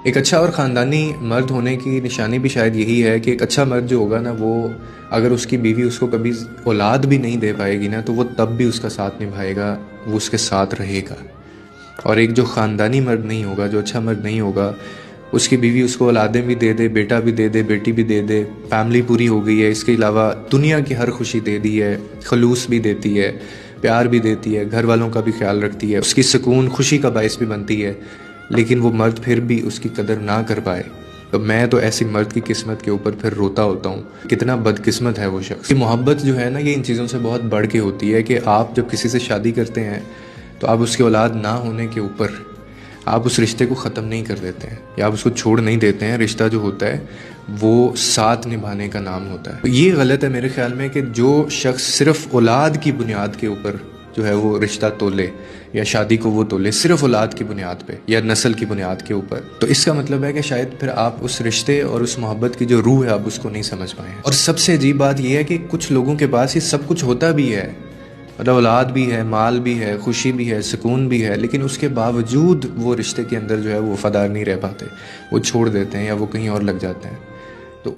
ایک اچھا اور خاندانی مرد ہونے کی نشانی بھی شاید یہی ہے کہ ایک اچھا مرد جو ہوگا نا، وہ اگر اس کی بیوی اس کو کبھی اولاد بھی نہیں دے پائے گی نا، تو وہ تب بھی اس کا ساتھ نبھائے گا، وہ اس کے ساتھ رہے گا۔ اور ایک جو خاندانی مرد نہیں ہوگا، جو اچھا مرد نہیں ہوگا، اس کی بیوی اس کو اولادیں بھی دے دے، بیٹا بھی دے دے، بیٹی بھی دے دے، فیملی پوری ہو گئی ہے، اس کے علاوہ دنیا کی ہر خوشی دے دی ہے، خلوص بھی دیتی ہے، پیار بھی دیتی ہے، گھر والوں کا بھی خیال رکھتی ہے، اس کی سکون خوشی کا باعث بھی بنتی ہے، لیکن وہ مرد پھر بھی اس کی قدر نہ کر پائے، تو میں تو ایسی مرد کی قسمت کے اوپر پھر روتا ہوتا ہوں، کتنا بدقسمت ہے وہ شخص۔ محبت جو ہے نا، یہ ان چیزوں سے بہت بڑھ کے ہوتی ہے کہ آپ جب کسی سے شادی کرتے ہیں تو آپ اس کی اولاد نہ ہونے کے اوپر آپ اس رشتے کو ختم نہیں کر دیتے ہیں، یا آپ اس کو چھوڑ نہیں دیتے ہیں۔ رشتہ جو ہوتا ہے وہ ساتھ نبھانے کا نام ہوتا ہے۔ یہ غلط ہے میرے خیال میں کہ جو شخص صرف اولاد کی بنیاد کے اوپر جو ہے وہ رشتہ تولے یا شادی کو وہ تولے، صرف اولاد کی بنیاد پہ یا نسل کی بنیاد کے اوپر، تو اس کا مطلب ہے کہ شاید پھر آپ اس رشتے اور اس محبت کی جو روح ہے آپ اس کو نہیں سمجھ پائے ہیں۔ اور سب سے عجیب بات یہ ہے کہ کچھ لوگوں کے پاس یہ سب کچھ ہوتا بھی ہے، مطلب اولاد بھی ہے، مال بھی ہے، خوشی بھی ہے، سکون بھی ہے، لیکن اس کے باوجود وہ رشتے کے اندر جو ہے وہ وفادار نہیں رہ پاتے، وہ چھوڑ دیتے ہیں یا وہ کہیں اور لگ جاتے ہیں۔ تو